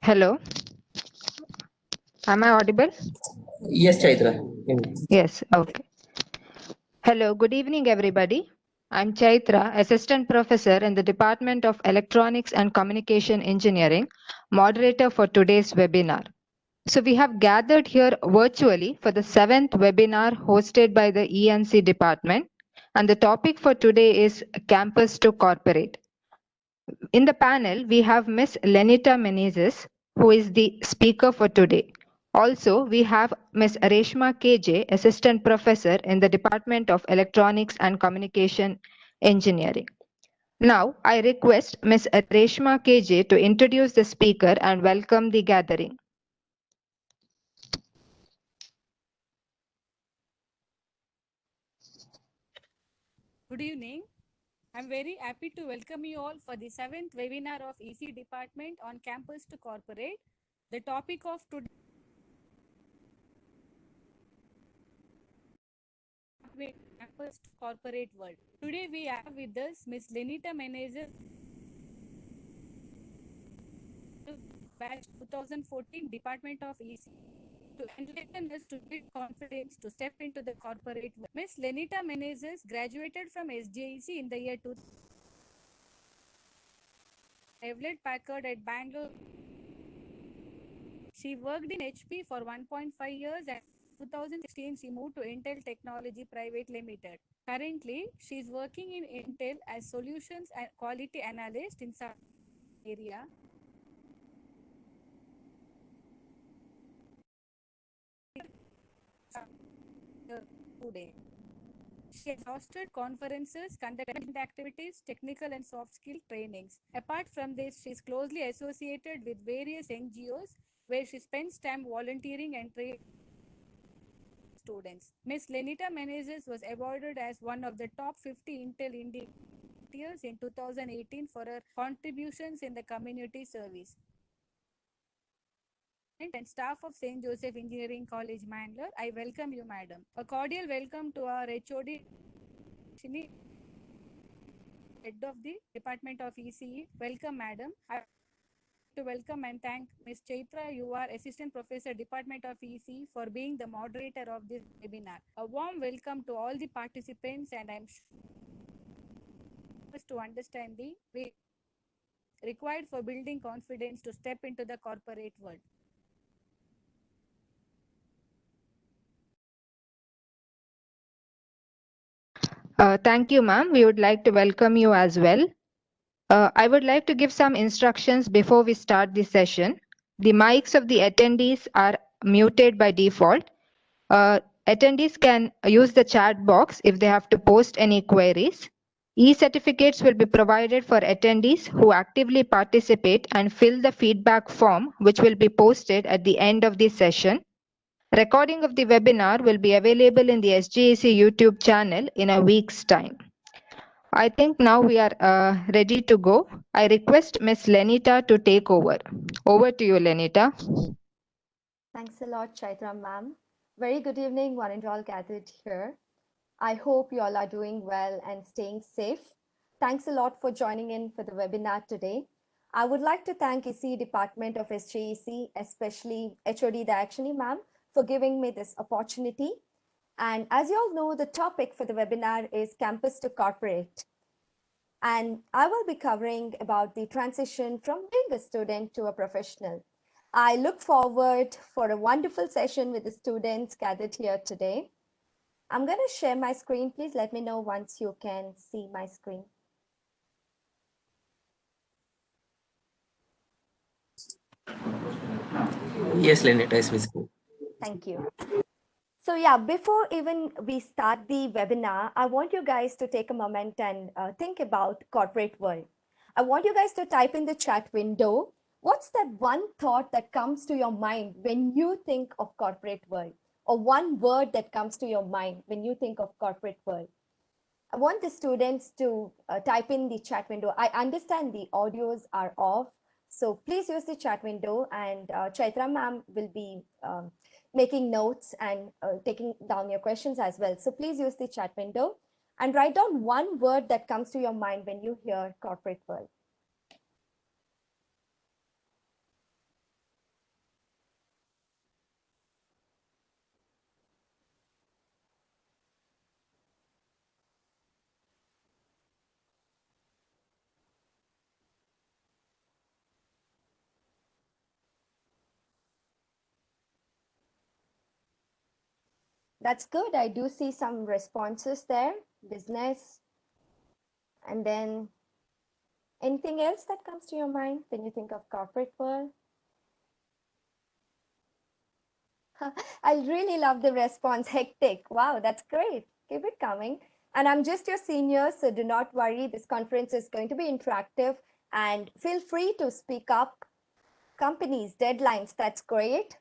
Hello, am I audible? Yes, Chaitra. Yes, okay. Hello, good evening, everybody. I'm Chaitra, Assistant Professor in the Department of Electronics and Communication Engineering, moderator for today's webinar. So we have gathered here virtually for the 7th webinar hosted by the ENC department, and the topic for today is Campus to Corporate. In the panel, we have Ms. Lenita Menezes, who is the speaker for today. Also, we have Ms. Reshma KJ, Assistant Professor in the Department of Electronics and Communication Engineering. Now, I request Ms. Reshma KJ to introduce the speaker and welcome the gathering. Good evening. I'm very happy to welcome you all for the 7th webinar of EC Department on Campus to Corporate. The topic of today is Campus to Corporate World. Today we have with us Ms. Lenita Menezes, batch 2014, Department of EC, to enlighten us to build confidence to step into the corporate world. Ms. Lenita Menezes graduated from SJEC in the year 2000. Hewlett Packard at Bangalore. She worked in HP for 1.5 years and in 2016 she moved to Intel Technology Private Limited. Currently, she is working in Intel as solutions and quality analyst in some area. Today. She has hosted conferences, conducted activities, technical and soft skill trainings. Apart from this, she is closely associated with various NGOs where she spends time volunteering and training students. Ms. Lenita Menezes was awarded as one of the top 50 Intel Indians in 2018 for her contributions in the community service. And staff of St. Joseph Engineering College, Mangalore, I welcome you, madam. A cordial welcome to our HOD, Shini, head of the Department of ECE. Welcome, madam. I to welcome and thank Ms. Chaitra. You are Assistant Professor, Department of EC, for being the moderator of this webinar. A warm welcome to all the participants, and I'm sure to understand the way required for building confidence to step into the corporate world. Thank you, ma'am. We would like to welcome you as well. I would like to give some instructions before we start the session. The mics of the attendees are muted by default. Attendees can use the chat box if they have to post any queries. E-certificates will be provided for attendees who actively participate and fill the feedback form, which will be posted at the end of the session. Recording of the webinar will be available in the SJEC YouTube channel in a week's time. I think now we are ready to go. I request Ms. Lenita to take over. Over to you, Lenita. Thanks a lot, Chaitra ma'am. Very good evening, one and all gathered here. I hope you all are doing well and staying safe. Thanks a lot for joining in for the webinar today. I would like to thank EC Department of SJEC, especially HOD Dayakshini ma'am, for giving me this opportunity. And as you all know, the topic for the webinar is Campus to Corporate. And I will be covering about the transition from being a student to a professional. I look forward for a wonderful session with the students gathered here today. I'm going to share my screen. Please let me know once you can see my screen. Yes, Lenita is visible. Thank you. So yeah, before even we start the webinar, I want you guys to take a moment and think about corporate world. I want you guys to type in the chat window, what's that one thought that comes to your mind when you think of corporate world? Or one word that comes to your mind when you think of corporate world? I want the students to type in the chat window. I understand the audios are off, so please use the chat window, and Chaitra ma'am will be making notes and taking down your questions as well. So please use the chat window and write down one word that comes to your mind when you hear corporate world. That's good. I do see some responses there. Business, and then anything else that comes to your mind when you think of corporate world? I really love the response. Hectic. Wow, that's great. Keep it coming. And I'm just your senior, so do not worry. This conference is going to be interactive and feel free to speak up. Companies, deadlines, that's great.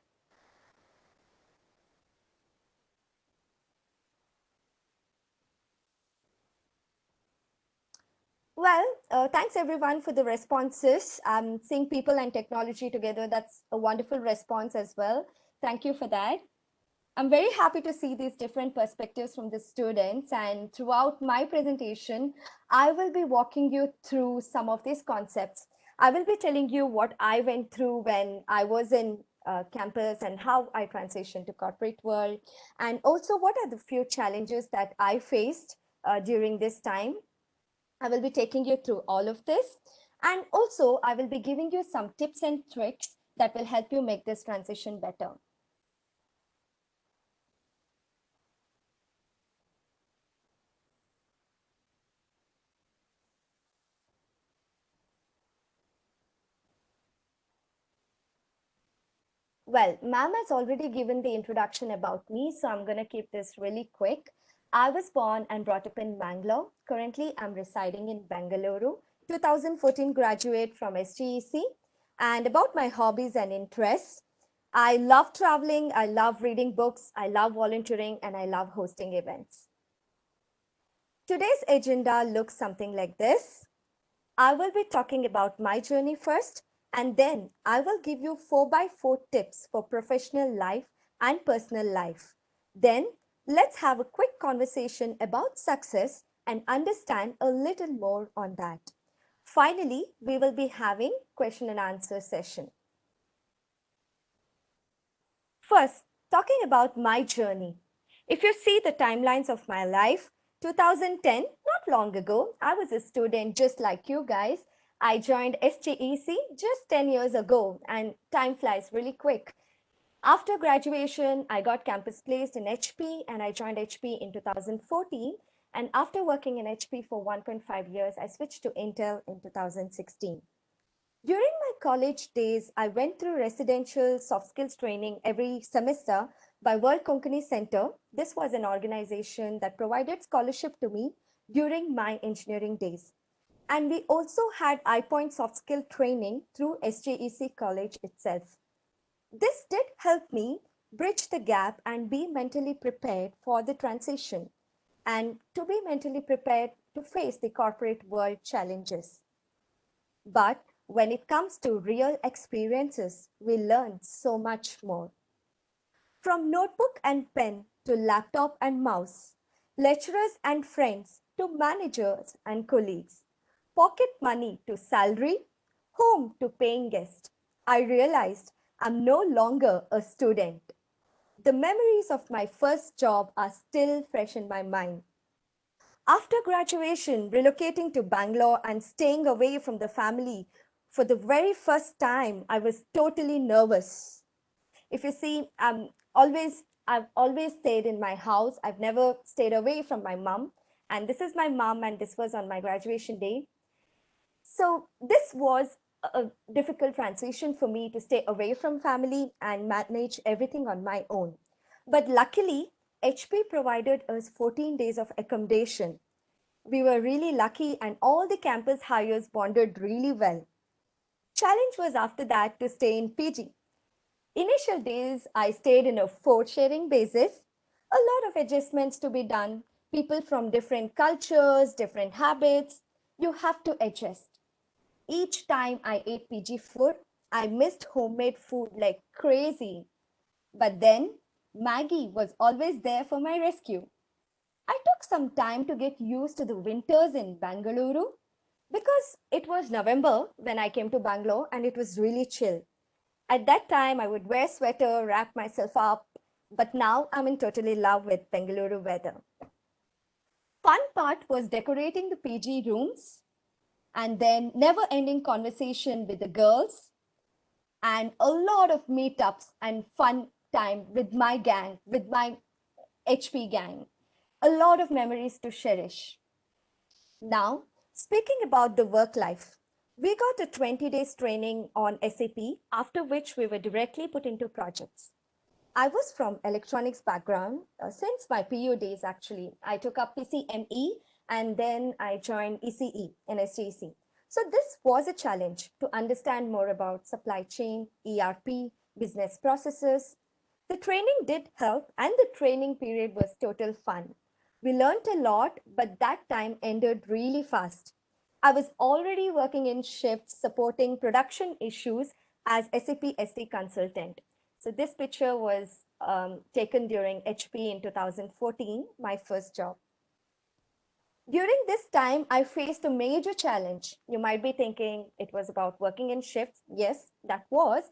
Well, thanks everyone for the responses. I'm seeing people and technology together. That's a wonderful response as well. Thank you for that. I'm very happy to see these different perspectives from the students, and throughout my presentation, I will be walking you through some of these concepts. I will be telling you what I went through when I was in campus and how I transitioned to corporate world, and also what are the few challenges that I faced during this time. I will be taking you through all of this, and also I will be giving you some tips and tricks that will help you make this transition better. Well, ma'am has already given the introduction about me, so I'm going to keep this really quick. I was born and brought up in Bangalore. Currently, I'm residing in Bengaluru. 2014 graduate from SGEC. And about my hobbies and interests, I love traveling, I love reading books, I love volunteering, and I love hosting events. Today's agenda looks something like this. I will be talking about my journey first, and then I will give you 4x4 tips for professional life and personal life. Then let's have a quick conversation about success and understand a little more on that. Finally, we will be having question and answer session. First, talking about my journey. If you see the timelines of my life, 2010, not long ago, I was a student just like you guys. I joined SGEC just 10 years ago, and time flies really quick. After graduation, I got campus placed in HP and I joined HP in 2014. And after working in HP for 1.5 years, I switched to Intel in 2016. During my college days, I went through residential soft skills training every semester by World Konkani Center. This was an organization that provided scholarship to me during my engineering days. And we also had iPoint soft skill training through SJEC College itself. This did help me bridge the gap and be mentally prepared for the transition and to be mentally prepared to face the corporate world challenges. But when it comes to real experiences, we learn so much more. From notebook and pen to laptop and mouse, lecturers and friends to managers and colleagues, pocket money to salary, home to paying guest, I realized I'm no longer a student. The memories of my first job are still fresh in my mind. After graduation, relocating to Bangalore and staying away from the family for the very first time, I was totally nervous. If you see, I've always stayed in my house. I've never stayed away from my mom. And this is my mom, and this was on my graduation day. So this was a difficult transition for me to stay away from family and manage everything on my own. But luckily, HP provided us 14 days of accommodation. We were really lucky, and all the campus hires bonded really well. Challenge was after that to stay in PG. Initial days, I stayed in a food sharing basis. A lot of adjustments to be done. People from different cultures, different habits. You have to adjust. Each time I ate PG food, I missed homemade food like crazy. But then Maggie was always there for my rescue. I took some time to get used to the winters in Bangalore because it was November when I came to Bangalore and it was really chill. At that time, I would wear sweater, wrap myself up, but now I'm in totally love with Bengaluru weather. Fun part was decorating the PG rooms and then never ending conversation with the girls and a lot of meetups and fun time with my gang, with my HP gang. A lot of memories to cherish. Now, speaking about the work life, we got a 20 days training on SAP, after which we were directly put into projects. I was from electronics background since my PU days actually. I took up PCME and then I joined ECE in STEC. So this was a challenge to understand more about supply chain, ERP, business processes. The training did help and the training period was total fun. We learned a lot, but that time ended really fast. I was already working in shifts supporting production issues as SAP SD consultant. So this picture was taken during HP in 2014, my first job. During this time, I faced a major challenge. You might be thinking it was about working in shifts. Yes, that was.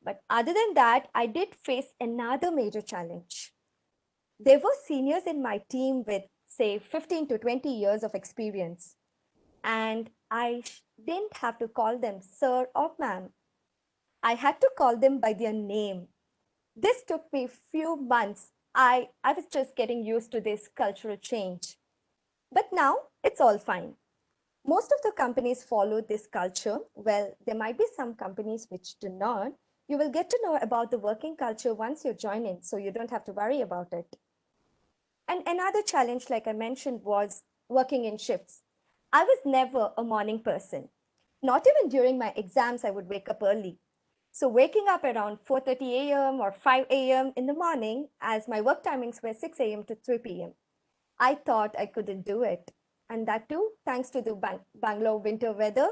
But other than that, I did face another major challenge. There were seniors in my team with, say, 15 to 20 years of experience. And I didn't have to call them sir or ma'am. I had to call them by their name. This took me few months. I was just getting used to this cultural change. But now it's all fine. Most of the companies follow this culture. Well, there might be some companies which do not. You will get to know about the working culture once you join in, so you don't have to worry about it. And another challenge, like I mentioned, was working in shifts. I was never a morning person. Not even during my exams, I would wake up early. So waking up around 4:30 a.m. or 5 a.m. in the morning, as my work timings were 6 a.m. to 3 p.m., I thought I couldn't do it. And that too, thanks to the Bangalore winter weather.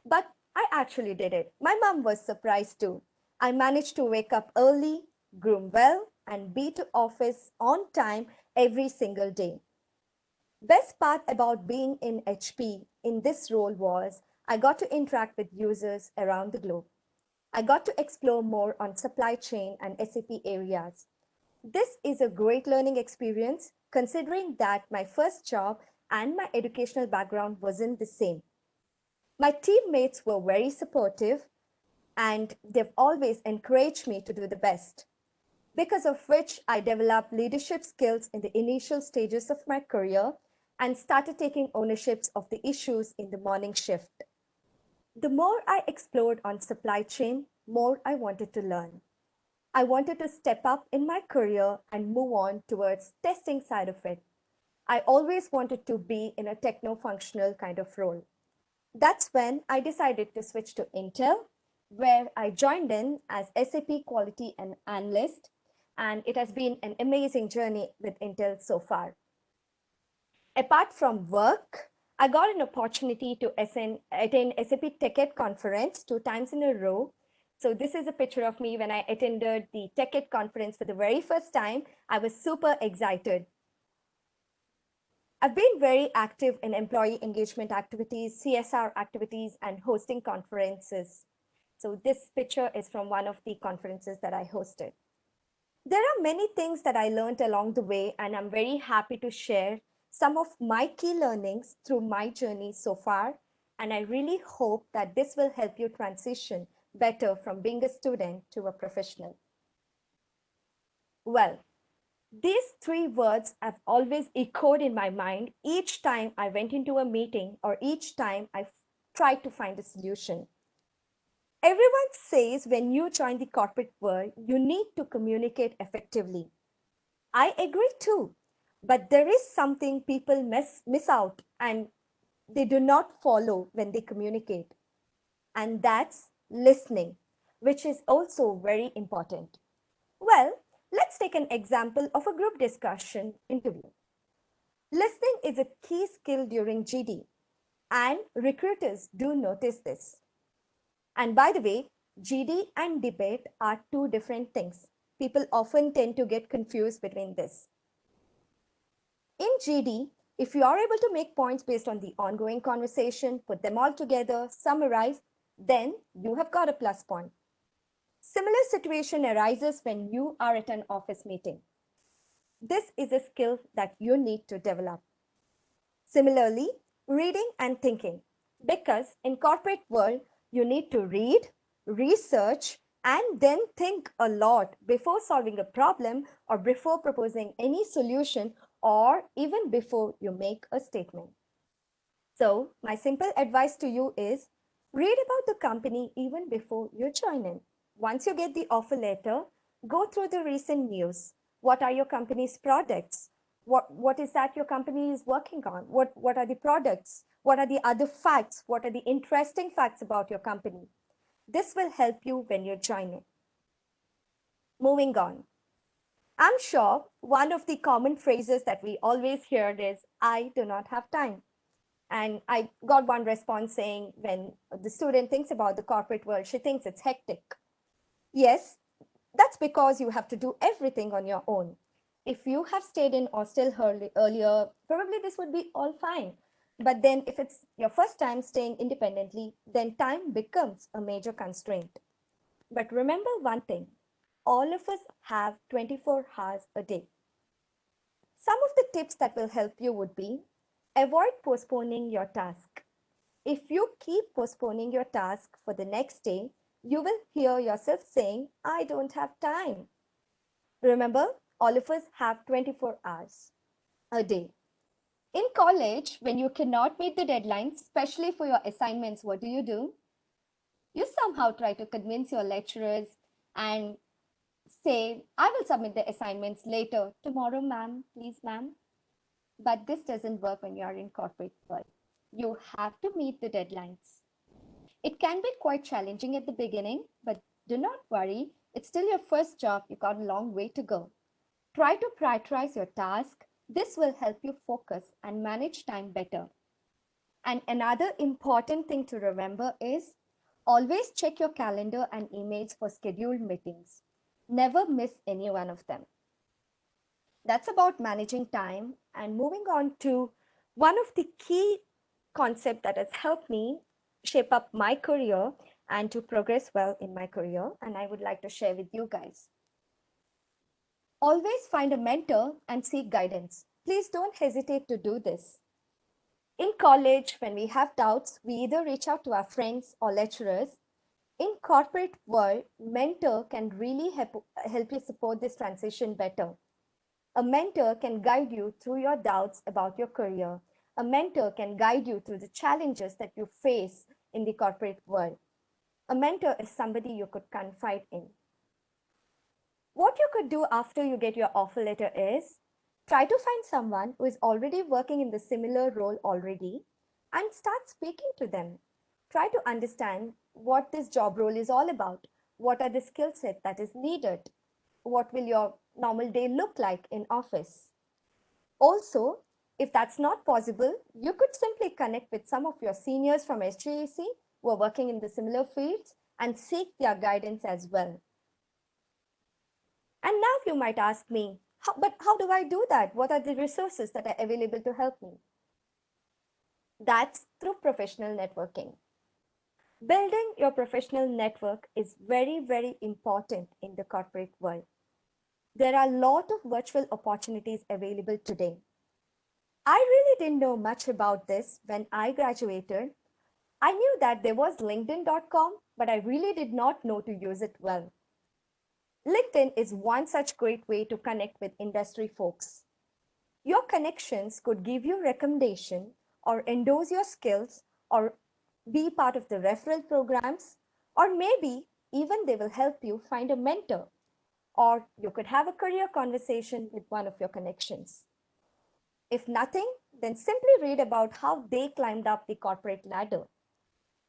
But I actually did it. My mom was surprised too. I managed to wake up early, groom well, and be to office on time every single day. Best part about being in HP in this role was I got to interact with users around the globe. I got to explore more on supply chain and SAP areas. This is a great learning experience considering that my first job and my educational background wasn't the same. My teammates were very supportive and they've always encouraged me to do the best, because of which I developed leadership skills in the initial stages of my career and started taking ownerships of the issues in the morning shift. The more I explored on supply chain, more I wanted to learn. I wanted to step up in my career and move on towards testing side of it. I always wanted to be in a techno-functional kind of role. That's when I decided to switch to Intel, where I joined in as SAP Quality and Analyst, and it has been an amazing journey with Intel so far. Apart from work, I got an opportunity to attend SAP TechEd conference 2 times in a row. So this is a picture of me when I attended the TechEd conference for the very first time. I was super excited. I've been very active in employee engagement activities, CSR activities, and hosting conferences. So this picture is from one of the conferences that I hosted. There are many things that I learned along the way, and I'm very happy to share some of my key learnings through my journey so far. And I really hope that this will help you transition better from being a student to a professional. Well, these 3 words have always echoed in my mind each time I went into a meeting or each time I tried to find a solution. Everyone says when you join the corporate world, you need to communicate effectively. I agree too, but there is something people miss out and they do not follow when they communicate. And that's listening, which is also very important. Well, let's take an example of a group discussion interview. Listening is a key skill during GD, and recruiters do notice this. And by the way, GD and debate are 2 different things. People often tend to get confused between this. In GD, if you are able to make points based on the ongoing conversation, put them all together, summarize, then you have got a plus point. Similar situation arises when you are at an office meeting. This is a skill that you need to develop. Similarly, reading and thinking, because in corporate world, you need to read, research, and then think a lot before solving a problem or before proposing any solution or even before you make a statement. So my simple advice to you is read about the company even before you join in. Once you get the offer letter, go through the recent news. What are your company's products? What is that your company is working on? What are the products? What are the other facts? What are the interesting facts about your company? This will help you when you join in. Moving on. I'm sure one of the common phrases that we always hear is, I do not have time. And I got one response saying when the student thinks about the corporate world, she thinks it's hectic. Yes, that's because you have to do everything on your own. If you have stayed in hostel earlier, probably this would be all fine. But then if it's your first time staying independently, then time becomes a major constraint. But remember one thing, all of us have 24 hours a day. Some of the tips that will help you would be avoid postponing your task. If you keep postponing your task for the next day, you will hear yourself saying, I don't have time. Remember, all of us have 24 hours a day. In college, when you cannot meet the deadlines, especially for your assignments, what do? You somehow try to convince your lecturers and say, I will submit the assignments later. Tomorrow, ma'am, please, ma'am. But this doesn't work when you are in corporate world. You have to meet the deadlines. It can be quite challenging at the beginning, but do not worry. It's still your first job. You got a long way to go. Try to prioritize your task. This will help you focus and manage time better. And another important thing to remember is always check your calendar and emails for scheduled meetings. Never miss any one of them. That's about managing time. And moving on to one of the key concepts that has helped me shape up my career and to progress well in my career. And I would like to share with you guys. Always find a mentor and seek guidance. Please don't hesitate to do this. In college, when we have doubts, we either reach out to our friends or lecturers. In corporate world, mentor can really help you support this transition better. A mentor can guide you through your doubts about your career. A mentor can guide you through the challenges that you face in the corporate world. A mentor is somebody you could confide in. What you could do after you get your offer letter is try to find someone who is already working in the similar role already and start speaking to them. Try to understand what this job role is all about. What are the skill set that is needed? What will your normal day look like in office? Also, if that's not possible, you could simply connect with some of your seniors from SJAC who are working in the similar fields and seek their guidance as well. And now you might ask me, but how do I do that? What are the resources that are available to help me? That's through professional networking. Building your professional network is very, very important in the corporate world. There are a lot of virtual opportunities available today. I really didn't know much about this when I graduated. I knew that there was LinkedIn.com, but I really did not know to use it well. LinkedIn is one such great way to connect with industry folks. Your connections could give you recommendation or endorse your skills or be part of the referral programs, or maybe even they will help you find a mentor, or you could have a career conversation with one of your connections. If nothing, then simply read about how they climbed up the corporate ladder.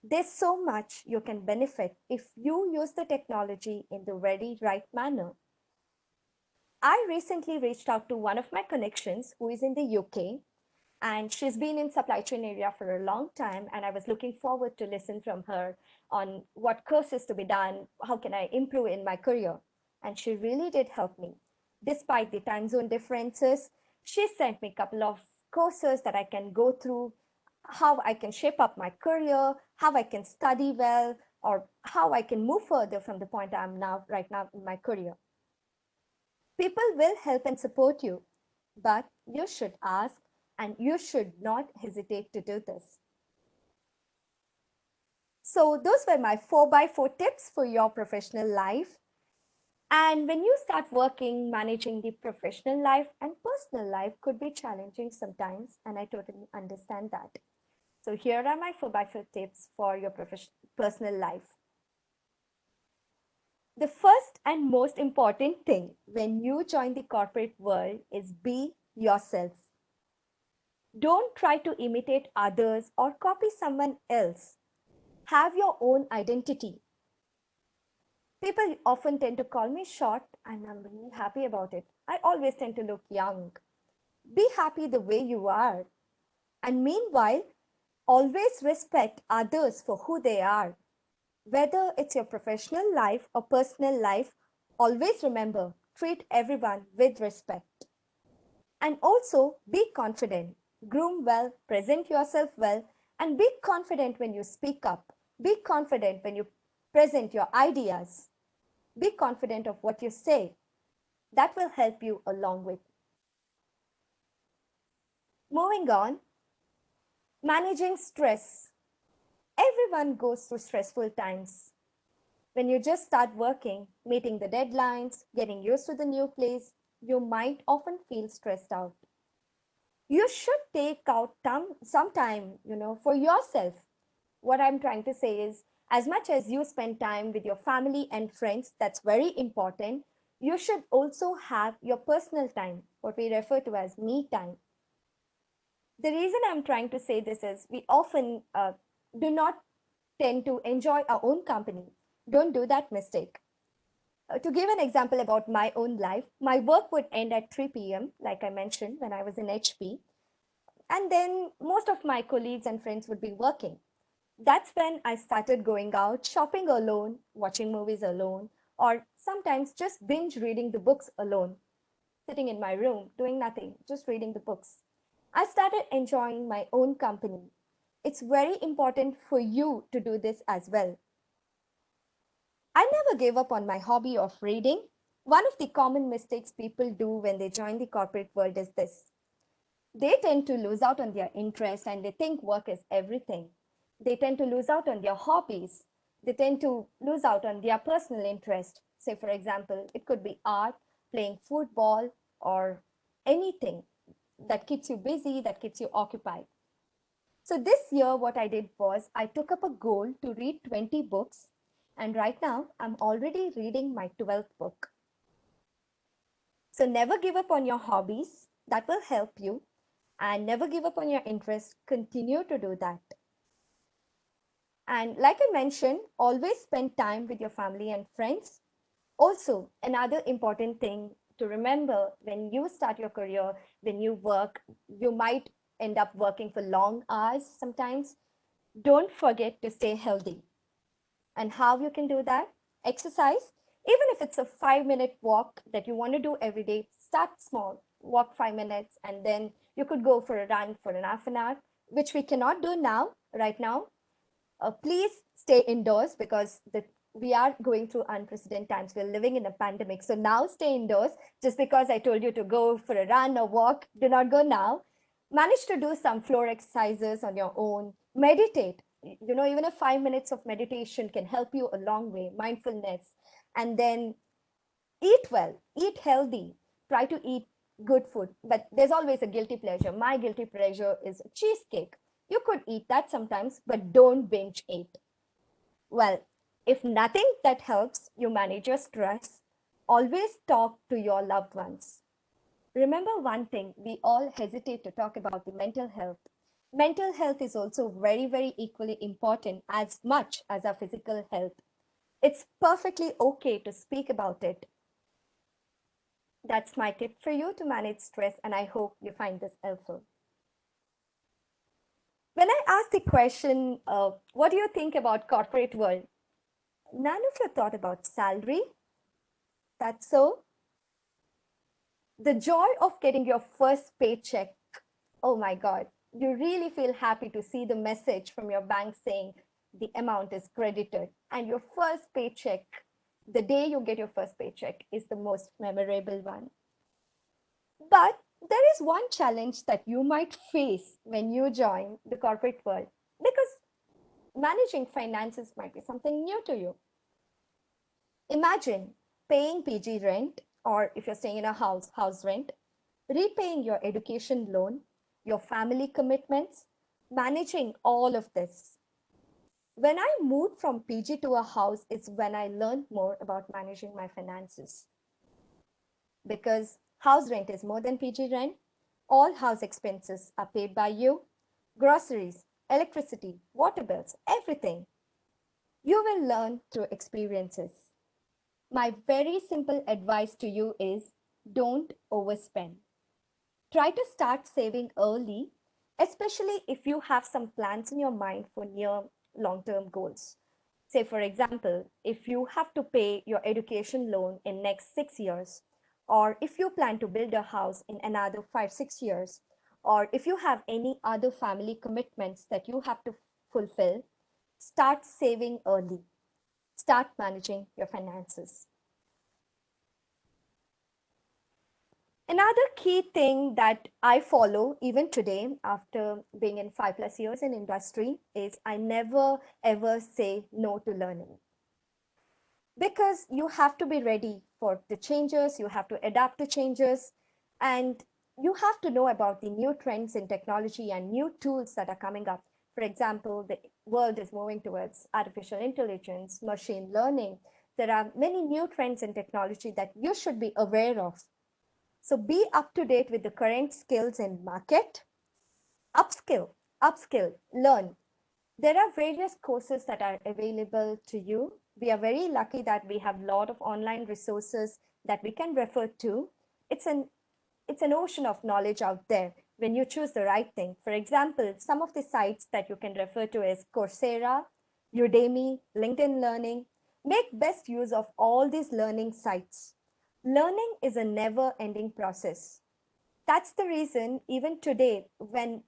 There's so much you can benefit if you use the technology in the very right manner. I recently reached out to one of my connections who is in the UK, and she's been in supply chain area for a long time, and I was looking forward to listen from her on what courses to be done, how can I improve in my career. And she really did help me. Despite the time zone differences, she sent me a couple of courses that I can go through, how I can shape up my career, how I can study well, or how I can move further from the point I'm right now in my career. People will help and support you, but you should ask and you should not hesitate to do this. So those were my 4x4 tips for your professional life. And when you start working, managing the professional life and personal life could be challenging sometimes, and I totally understand that. So here are my 4x4 tips for your personal life. The first and most important thing when you join the corporate world is be yourself. Don't try to imitate others or copy someone else. Have your own identity. People often tend to call me short, and I'm really happy about it. I always tend to look young. Be happy the way you are. And meanwhile, always respect others for who they are. Whether it's your professional life or personal life, always remember, treat everyone with respect. And also be confident. Groom well, present yourself well, and be confident when you speak up. Be confident when you present your ideas. Be confident of what you say. That will help you a long way. Moving on, managing stress. Everyone goes through stressful times. When you just start working, meeting the deadlines, getting used to the new place, you might often feel stressed out. You should take out some time, for yourself. What I'm trying to say is, as much as you spend time with your family and friends, that's very important. You should also have your personal time, what we refer to as me time. The reason I'm trying to say this is we often do not tend to enjoy our own company. Don't do that mistake. To give an example about my own life, my work would end at 3 p.m., like I mentioned when I was in HP. And then most of my colleagues and friends would be working. That's when I started going out, shopping alone, watching movies alone, or sometimes just binge reading the books alone, sitting in my room, doing nothing, just reading the books. I started enjoying my own company. It's very important for you to do this as well. I never gave up on my hobby of reading. One of the common mistakes people do when they join the corporate world is this. They tend to lose out on their interests and they think work is everything. They tend to lose out on their hobbies. They tend to lose out on their personal interest. Say, for example, it could be art, playing football, or anything that keeps you busy, that keeps you occupied. So this year, what I did was I took up a goal to read 20 books. And right now, I'm already reading my 12th book. So never give up on your hobbies. That will help you. And never give up on your interests. Continue to do that. And like I mentioned, always spend time with your family and friends. Also, another important thing to remember when you start your career, when you work, you might end up working for long hours sometimes. Don't forget to stay healthy. And how you can do that? Exercise. Even if it's a 5-minute walk that you want to do every day, start small. Walk 5 minutes and then you could go for a run for an half an hour, which we cannot do now, right now. Please stay indoors because we are going through unprecedented times. We're living in a pandemic. So now stay indoors. Just because I told you to go for a run or walk, do not go now. Manage to do some floor exercises on your own. Meditate. Even a 5 minutes of meditation can help you a long way. Mindfulness. And then eat well, eat healthy. Try to eat good food. But there's always a guilty pleasure. My guilty pleasure is cheesecake. You could eat that sometimes, but don't binge eat. Well, if nothing that helps you manage your stress, always talk to your loved ones. Remember one thing, we all hesitate to talk about the mental health. Mental health is also very, very equally important as much as our physical health. It's perfectly okay to speak about it. That's my tip for you to manage stress, and I hope you find this helpful. When I asked the question, what do you think about corporate world? None of you thought about salary. That's so. The joy of getting your first paycheck. Oh my God. You really feel happy to see the message from your bank saying the amount is credited. And your first paycheck, the day you get your first paycheck, is the most memorable one. But there is one challenge that you might face when you join the corporate world, because managing finances might be something new to you. Imagine paying PG rent, or if you're staying in a house rent, repaying your education loan, your family commitments, managing all of this. When I moved from PG to a house is when I learned more about managing my finances. Because house rent is more than PG rent, all house expenses are paid by you, groceries, electricity, water bills, everything. You will learn through experiences. My very simple advice to you is don't overspend. Try to start saving early, especially if you have some plans in your mind for near long-term goals. Say, for example, if you have to pay your education loan in next 6 years, or if you plan to build a house in another 5, 6 years, or if you have any other family commitments that you have to fulfill, start saving early. Start managing your finances. Another key thing that I follow even today after being in 5+ years in industry is I never ever say no to learning. Because you have to be ready for the changes, you have to adapt to changes, and you have to know about the new trends in technology and new tools that are coming up. For example, the world is moving towards artificial intelligence, machine learning. There are many new trends in technology that you should be aware of. So be up to date with the current skills in market, upskill, learn. There are various courses that are available to you. We are very lucky that we have a lot of online resources that we can refer to. It's an ocean of knowledge out there when you choose the right thing. For example, some of the sites that you can refer to is Coursera, Udemy, LinkedIn Learning. Make best use of all these learning sites. Learning is a never-ending process. That's the reason even today, when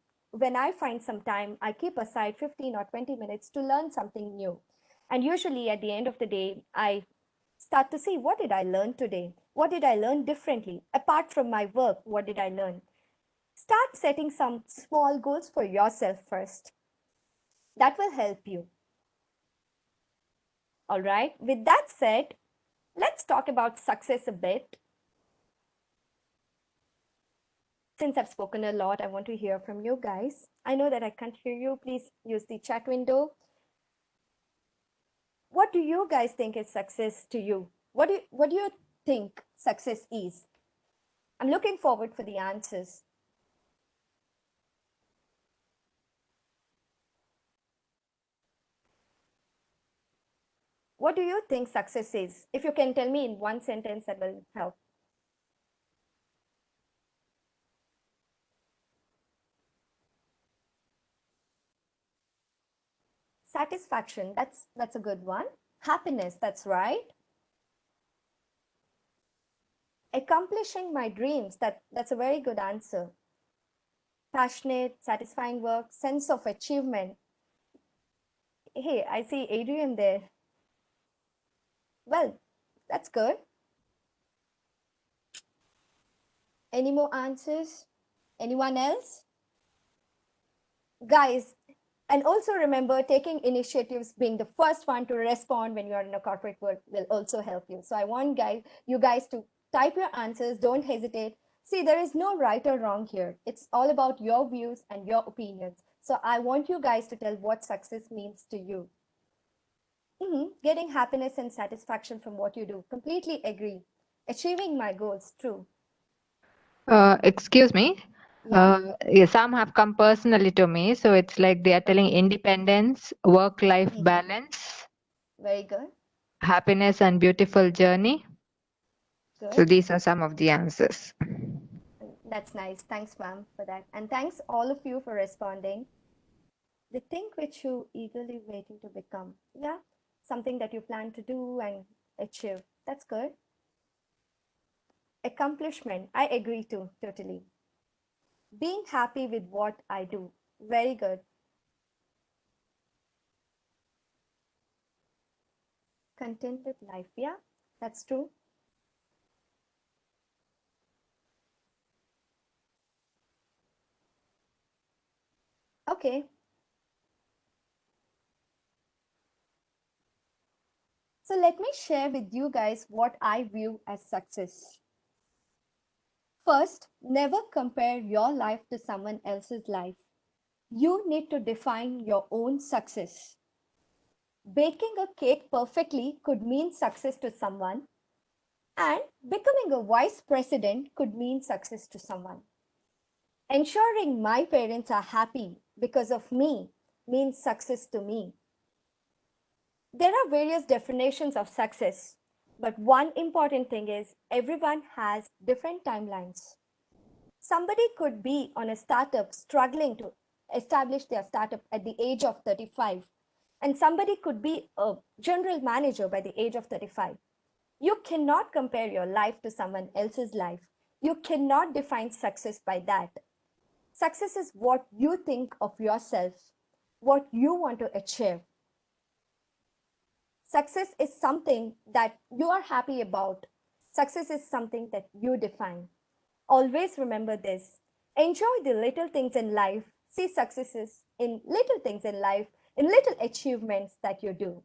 I find some time, I keep aside 15 or 20 minutes to learn something new. And usually at the end of the day, I start to see, what did I learn today? What did I learn differently? Apart from my work, what did I learn? Start setting some small goals for yourself first. That will help you. All right. With that said, let's talk about success a bit. Since I've spoken a lot, I want to hear from you guys. I know that I can't hear you. Please use the chat window. What do you guys think is success to you? What do you think success is? I'm looking forward for the answers. What do you think success is? If you can tell me in one sentence, that will help. Satisfaction, that's a good one. Happiness, that's right. Accomplishing my dreams, that's a very good answer. Passionate, satisfying work, sense of achievement. Hey, I see Adrian there. Well, that's good. Any more answers? Anyone else? Guys, and also remember, taking initiatives, being the first one to respond when you're in a corporate world will also help you. So I want you guys to type your answers. Don't hesitate. See, there is no right or wrong here. It's all about your views and your opinions. So I want you guys to tell what success means to you. Getting happiness and satisfaction from what you do. Completely agree. Achieving my goals. True. Excuse me. Yeah. Some have come personally to me, so it's like they are telling independence, work-life balance, Very good. happiness, and beautiful journey. So Good. these are some of the answers. That's nice. Thanks, ma'am, for that. And thanks all of you for responding. The thing which you eagerly waiting to become. Yeah, something that you plan to do and achieve. That's good. Accomplishment. I agree to totally. Being happy with what I do. Very good. Contented life. Yeah, that's true. Okay. So let me share with you guys what I view as success. First, never compare your life to someone else's life. You need to define your own success. Baking a cake perfectly could mean success to someone, and becoming a vice president could mean success to someone. Ensuring my parents are happy because of me means success to me. There are various definitions of success, but one important thing is everyone has different timelines. Somebody could be on a startup struggling to establish their startup at the age of 35, and somebody could be a general manager by the age of 35. You cannot compare your life to someone else's life. You cannot define success by that. Success is what you think of yourself, what you want to achieve. Success is something that you are happy about. Success is something that you define. Always remember this. Enjoy the little things in life. See successes in little things in life, in little achievements that you do.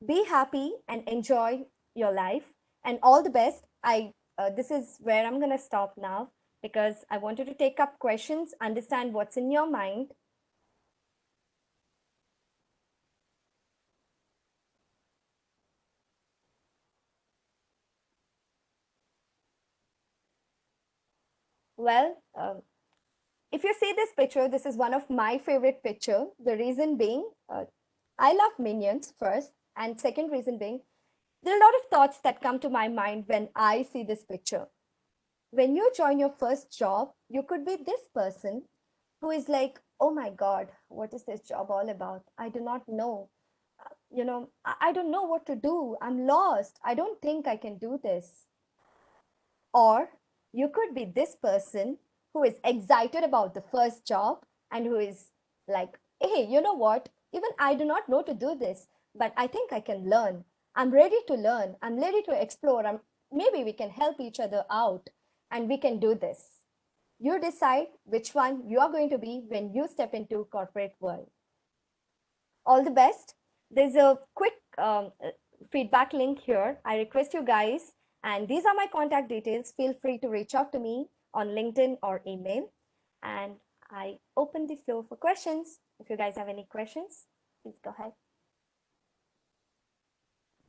Be happy and enjoy your life. And all the best. This is where I'm going to stop now because I wanted to take up questions, understand what's in your mind. Well, if you see this picture, this is one of my favorite picture. The reason being, I love Minions first, and second reason being, there are a lot of thoughts that come to my mind when I see this picture. When you join your first job, you could be this person who is like, oh my God, what is this job all about? I do not know. I don't know what to do. I'm lost. I don't think I can do this. Or you could be this person who is excited about the first job and who is like, hey, you know what? Even I do not know to do this, but I think I can learn. I'm ready to learn. I'm ready to explore. Maybe we can help each other out and we can do this. You decide which one you are going to be when you step into corporate world. All the best. There's a quick feedback link here. I request you guys, and these are my contact details. Feel free to reach out to me on LinkedIn or email. And I open the floor for questions. If you guys have any questions, please go ahead.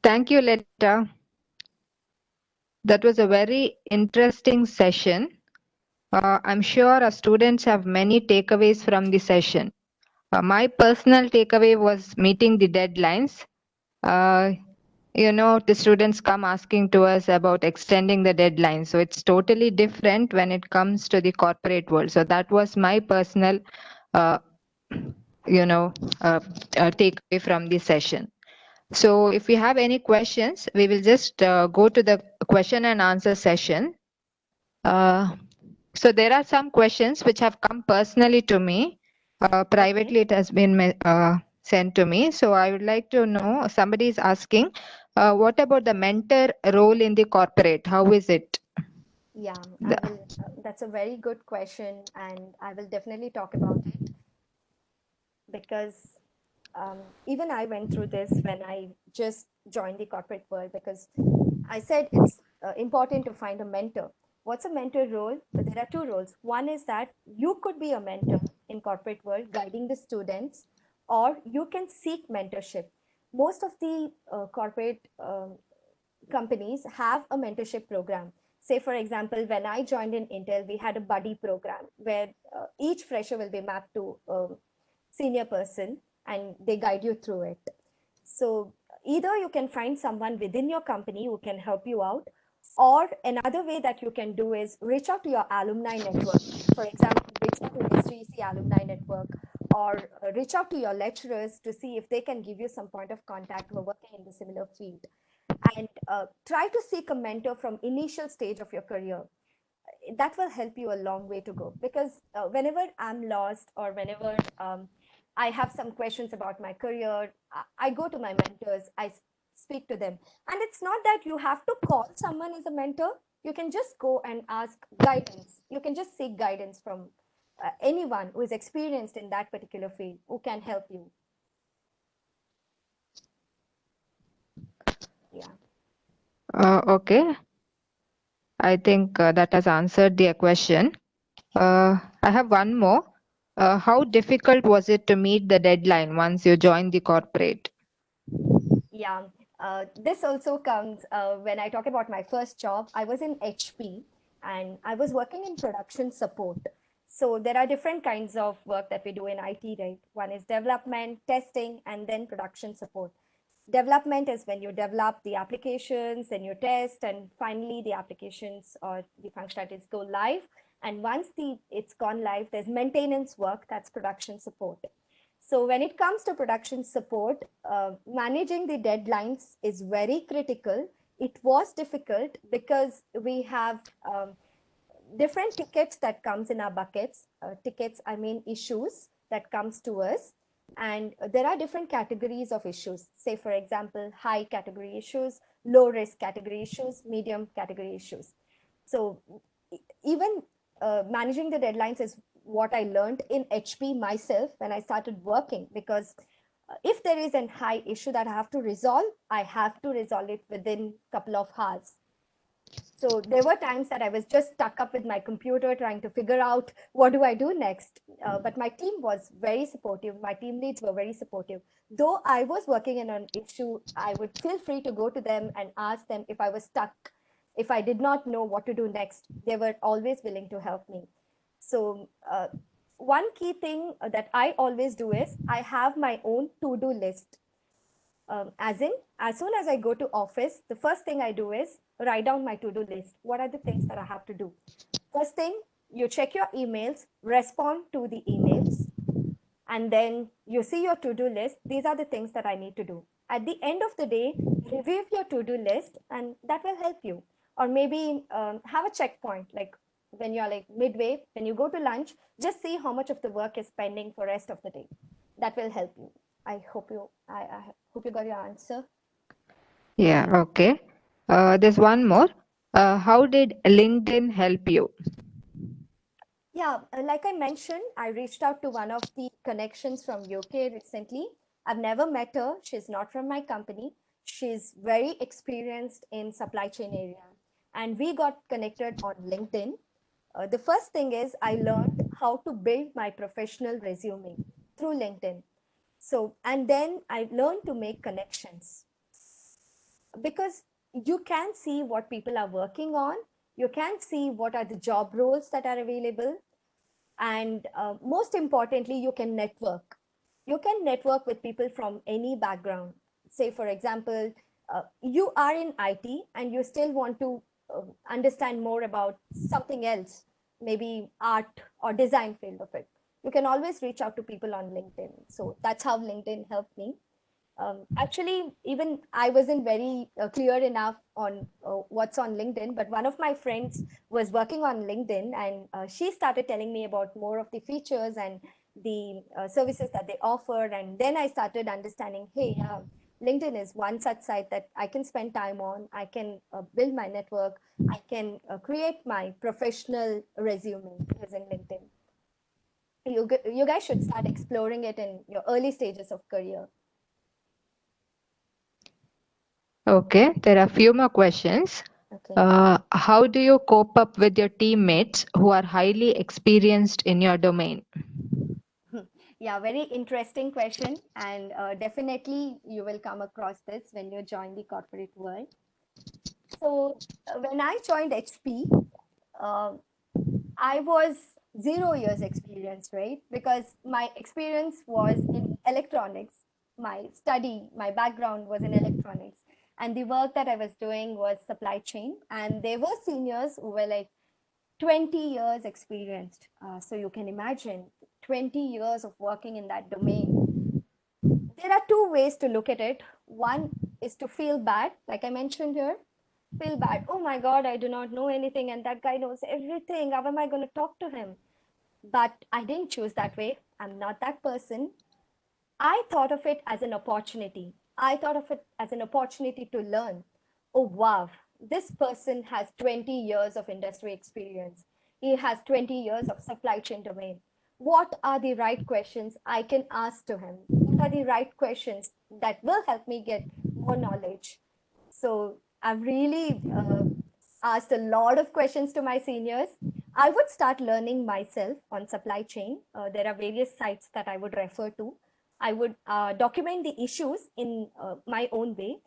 Thank you, Letta. That was a very interesting session. I'm sure our students have many takeaways from the session. My personal takeaway was meeting the deadlines. The students come asking to us about extending the deadline. So it's totally different when it comes to the corporate world. So that was my personal, takeaway from the session. So if you have any questions, we will just go to the question and answer session. So there are some questions which have come personally to me. Privately, it has been sent to me. So I would like to know, somebody is asking, what about the mentor role in the corporate? How is it? Yeah, that's a very good question, and I will definitely talk about it because even I went through this when I just joined the corporate world because I said it's important to find a mentor. What's a mentor role? There are two roles. One is that you could be a mentor in corporate world, guiding the students, or you can seek mentorship. Most of the corporate companies have a mentorship program. Say, for example, when I joined in Intel, we had a buddy program where each fresher will be mapped to a senior person and they guide you through it. So either you can find someone within your company who can help you out, or another way that you can do is reach out to your alumni network. For example, reach out to SGEC alumni network, or reach out to your lecturers to see if they can give you some point of contact who are working in the similar field. And try to seek a mentor from initial stage of your career. That will help you a long way to go, because whenever I'm lost or whenever I have some questions about my career, I go to my mentors, I speak to them. And it's not that you have to call someone as a mentor. You can just go and ask guidance. You can just seek guidance from anyone who is experienced in that particular field who can help you. Okay, I think that has answered the question. I have one more. How difficult was it to meet the deadline once you joined the corporate? Yeah, this also comes when I talk about my first job. I was in HP and I was working in production support. So there are different kinds of work that we do in IT, right? One is development, testing, and then production support. Development is when you develop the applications, then you test, and finally the applications or the functionalities go live. And once it's gone live, there's maintenance work, that's production support. So when it comes to production support, managing the deadlines is very critical. It was difficult because we have different tickets that comes in our buckets. Tickets, I mean issues that comes to us. And there are different categories of issues. Say, for example, high category issues, low risk category issues, medium category issues. So even managing the deadlines is what I learned in HP myself when I started working, because if there is a high issue that I have to resolve, I have to resolve it within a couple of hours. So there were times that I was just stuck up with my computer trying to figure out what do I do next. But my team was very supportive. My team leads were very supportive. Though I was working in an issue, I would feel free to go to them and ask them if I was stuck, if I did not know what to do next. They were always willing to help me. So one key thing that I always do is I have my own to-do list. As in, as soon as I go to office, the first thing I do is write down my to-do list. What are the things that I have to do? First thing, you check your emails, respond to the emails, and then you see your to-do list. These are the things that I need to do. At the end of the day, review your to-do list, and that will help you. Or maybe have a checkpoint, like when you're like midway, when you go to lunch, just see how much of the work is pending for rest of the day. That will help you. I hope you got your answer. Yeah, okay. There's one more. How did LinkedIn help you? Yeah, like I mentioned, I reached out to one of the connections from UK recently. I've never met her. She's not from my company. She's very experienced in supply chain area. And we got connected on LinkedIn. The first thing is I learned how to build my professional resume through LinkedIn. So, and then I learned to make connections, because you can see what people are working on. You can see what are the job roles that are available, and most importantly, you can network with people from any background. Say, for example, you are in IT and you still want to understand more about something else, maybe art or design field of it. You can always reach out to people on LinkedIn. So that's how LinkedIn helped me. Actually, even I wasn't very clear enough on what's on LinkedIn, but one of my friends was working on LinkedIn, and she started telling me about more of the features and the services that they offer. And then I started understanding, hey, LinkedIn is one such site that I can spend time on. I can build my network. I can create my professional resume using LinkedIn. You guys should start exploring it in your early stages of career. Okay, there are a few more questions. Okay. How do you cope up with your teammates who are highly experienced in your domain? Yeah, very interesting question. And definitely you will come across this when you join the corporate world. So when I joined HP, uh, I was 0 years experience, right? Because my experience was in electronics. My study, my background was in electronics. And the work that I was doing was supply chain. And there were seniors who were like 20 years experienced. So you can imagine 20 years of working in that domain. There are two ways to look at it. One is to feel bad, like I mentioned here. Feel bad. Oh my God, I do not know anything, and that guy knows everything. How am I going to talk to him? But I didn't choose that way. I'm not that person. I thought of it as an opportunity. I thought of it as an opportunity to learn. Oh, wow, this person has 20 years of industry experience. He has 20 years of supply chain domain. What are the right questions I can ask to him? What are the right questions that will help me get more knowledge? So I've really asked a lot of questions to my seniors. I would start learning myself on supply chain. There are various sites that I would refer to. I would document the issues in my own way.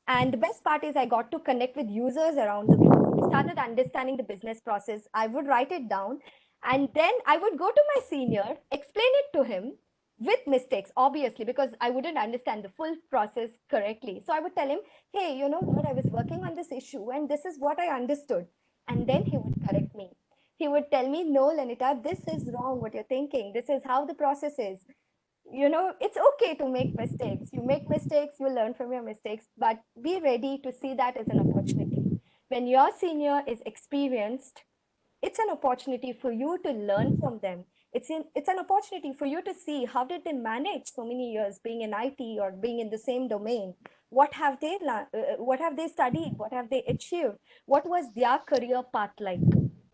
And the best part is I got to connect with users around the globe. I started understanding the business process. I would write it down and then I would go to my senior, explain it to him with mistakes, obviously, because I wouldn't understand the full process correctly. So I would tell him, hey, you know what, I was working on this issue and this is what I understood. And then he would correct me. He would tell me, no, Lenita, this is wrong what you're thinking. This is how the process is. You know, it's okay to make mistakes. You make mistakes, you learn from your mistakes, but be ready to see that as an opportunity. When your senior is experienced, it's an opportunity for you to learn from them. It's an opportunity for you to see how did they manage so many years being in IT or being in the same domain. What have they learned? What have they studied? What have they achieved? What was their career path like?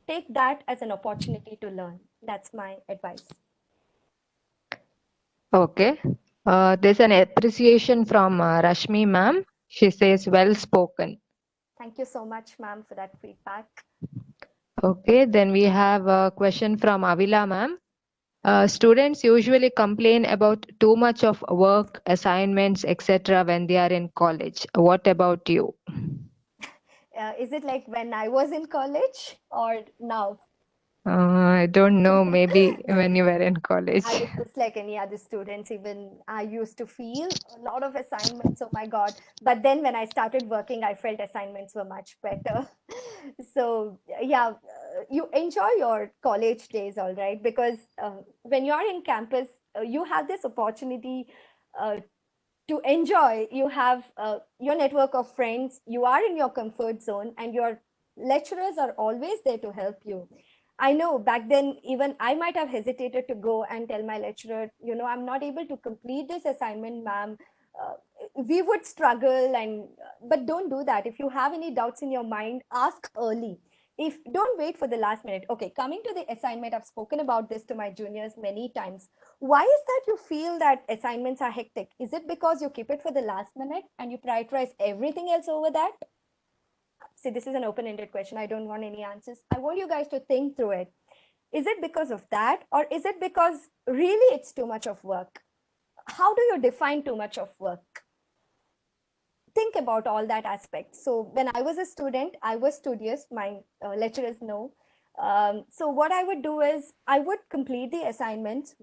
Take that as an opportunity to learn. That's my advice. Okay. There's an appreciation from Rashmi ma'am. She says, well spoken. Thank you so much, ma'am, for that feedback. Okay, then we have a question from Avila ma'am. Students usually complain about too much of work, assignments, etc. when they are in college. What about you? Is it like when I was in college or now? I don't know, maybe when you were in college. I was just like any other students. Even I used to feel a lot of assignments. Oh my God. But then when I started working, I felt assignments were much better. So, yeah, you enjoy your college days, all right? Because when you're in campus, you have this opportunity uh, to enjoy. You have your network of friends, you are in your comfort zone, and your lecturers are always there to help you. I know back then, even I might have hesitated to go and tell my lecturer, you know, I'm not able to complete this assignment, ma'am. Uh, we would struggle, and but don't do that. If you have any doubts in your mind, ask early. If don't wait for the last minute. Okay, coming to the assignment, I've spoken about this to my juniors many times. Why is that you feel that assignments are hectic? Is it because you keep it for the last minute and you prioritize everything else over that? See, this is an open-ended question. I don't want any answers. I want you guys to think through it. Is it because of that, or is it because really it's too much of work? How do you define too much of work? Think about all that aspect. So when I was a student, I was studious. My lecturers know. So what I would do is I would complete the assignments,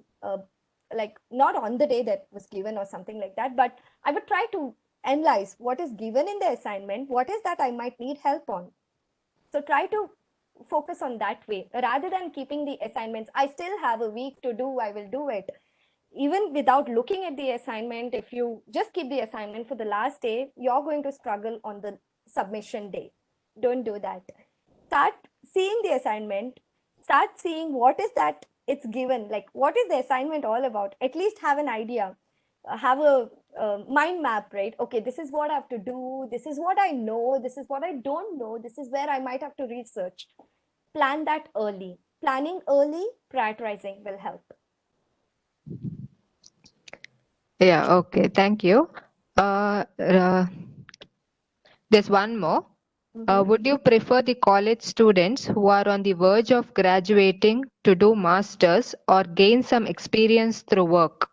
like not on the day that was given or something like that, but I would try to analyze what is given in the assignment, what is that I might need help on. So try to focus on that way rather than keeping the assignments. I still have a week to do, I will do it. Even without looking at the assignment, if you just keep the assignment for the last day, you're going to struggle on the submission day. Don't do that. Start seeing the assignment, start seeing what is that it's given, like what is the assignment all about. At least have an idea, have a mind map, right? Okay, this is what I have to do, this is what I know, this is what I don't know, this is where I might have to research. Plan that early. Planning early, prioritizing will help. Yeah, okay, thank you. There's one more. Would you prefer the college students who are on the verge of graduating to do masters or gain some experience through work?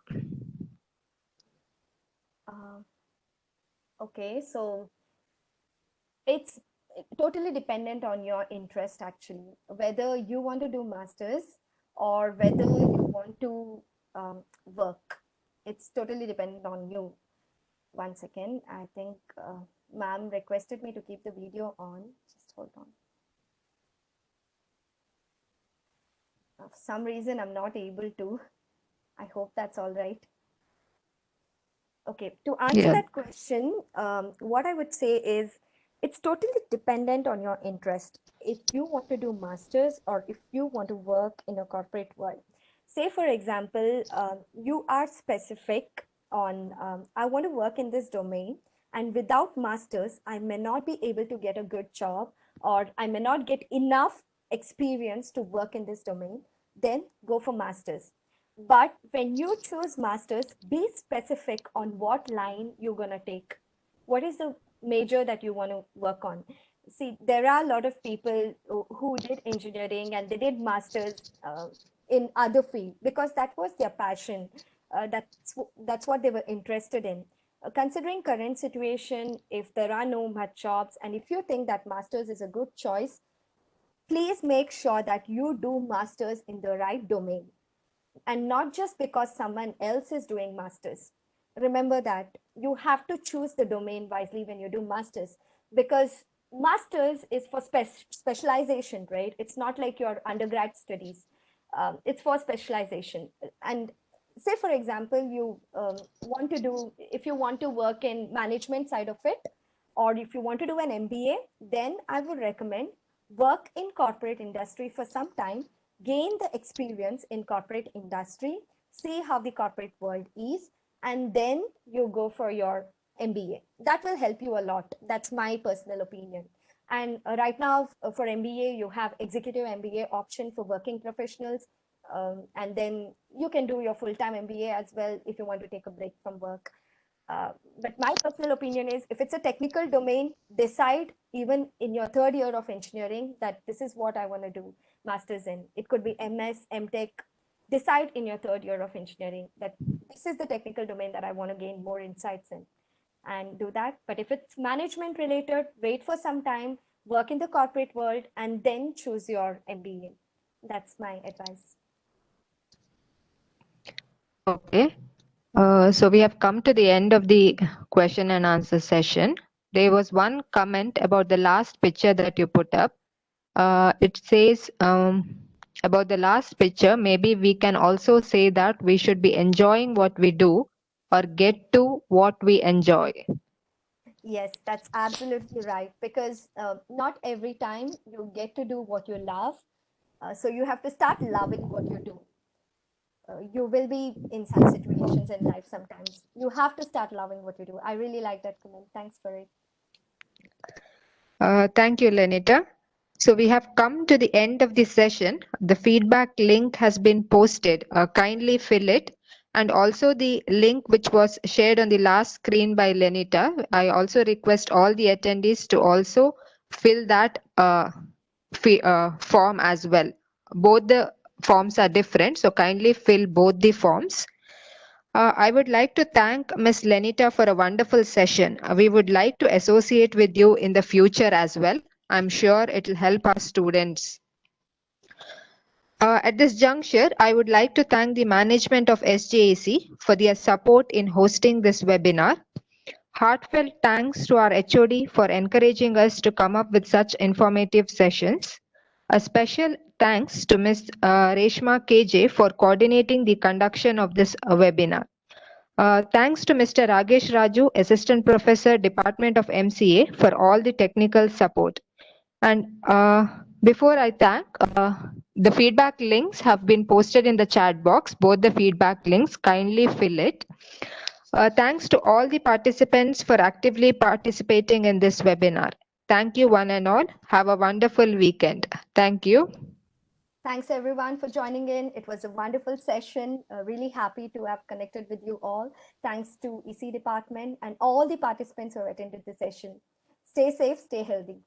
Okay, so it's totally dependent on your interest, actually, whether you want to do masters or whether you want to work. It's totally dependent on you. One second, I think ma'am requested me to keep the video on. Just hold on. For some reason, I'm not able to. I hope that's all right. Okay, to answer Yeah. that question, what I would say is it's totally dependent on your interest. If you want to do masters or if you want to work in a corporate world. Say, for example, you are specific on, I want to work in this domain, and without masters, I may not be able to get a good job, or I may not get enough experience to work in this domain, then go for masters. But when you choose masters, be specific on what line you're going to take. What is the major that you want to work on. See, there are a lot of people who did engineering and they did masters in other field because that was their passion. That's what they were interested in. Considering current situation, if there are no much jobs, and if you think that masters is a good choice, please make sure that you do masters in the right domain and not just because someone else is doing masters. Remember that you have to choose the domain wisely when you do masters, because masters is for specialization, right? It's not like your undergrad studies. It's for specialization. And say for example, you want to do, if you want to work in management side of it, or if you want to do an MBA, then I would recommend work in corporate industry for some time, gain the experience in corporate industry, see how the corporate world is, and then you go for your MBA. That will help you a lot. That's my personal opinion. And right now for MBA, you have executive MBA option for working professionals. And then you can do your full-time MBA as well if you want to take a break from work. But my personal opinion is if it's a technical domain, decide even in your third year of engineering that this is what I want to do masters in. It could be MS, MTech. Decide in your third year of engineering that this is the technical domain that I want to gain more insights in and do that. But if it's management related, wait for some time, work in the corporate world, and then choose your MBA. That's my advice. Okay. So we have come to the end of the question and answer session. There was one comment about the last picture that you put up. It says about the last picture, maybe we can also say that we should be enjoying what we do or get to what we enjoy. Yes, that's absolutely right. Because not every time you get to do what you love. So you have to start loving what you do. You will be in such situations in life sometimes. You have to start loving what you do. I really like that comment. Thanks for it. Thank you, Lenita. So we have come to the end of the session. The feedback link has been posted. Kindly fill it. And also the link which was shared on the last screen by Lenita. I also request all the attendees to also fill that form as well. Both the forms are different, so kindly fill both the forms. I would like to thank Ms. Lenita for a wonderful session. We would like to associate with you in the future as well. I'm sure it will help our students. At this juncture, I would like to thank the management of SJAC for their support in hosting this webinar. Heartfelt thanks to our HOD for encouraging us to come up with such informative sessions. A special thanks to Ms. Reshma KJ for coordinating the conduction of this webinar. Thanks to Mr. Ragesh Raju, Assistant Professor, Department of MCA, for all the technical support. And before I thank, the feedback links have been posted in the chat box. Both the feedback links, kindly fill it. Thanks to all the participants for actively participating in this webinar. Thank you one and all. Have a wonderful weekend. Thank you. Thanks everyone for joining in. It was a wonderful session. Really happy to have connected with you all. Thanks to EC department and all the participants who have attended the session. Stay safe, stay healthy.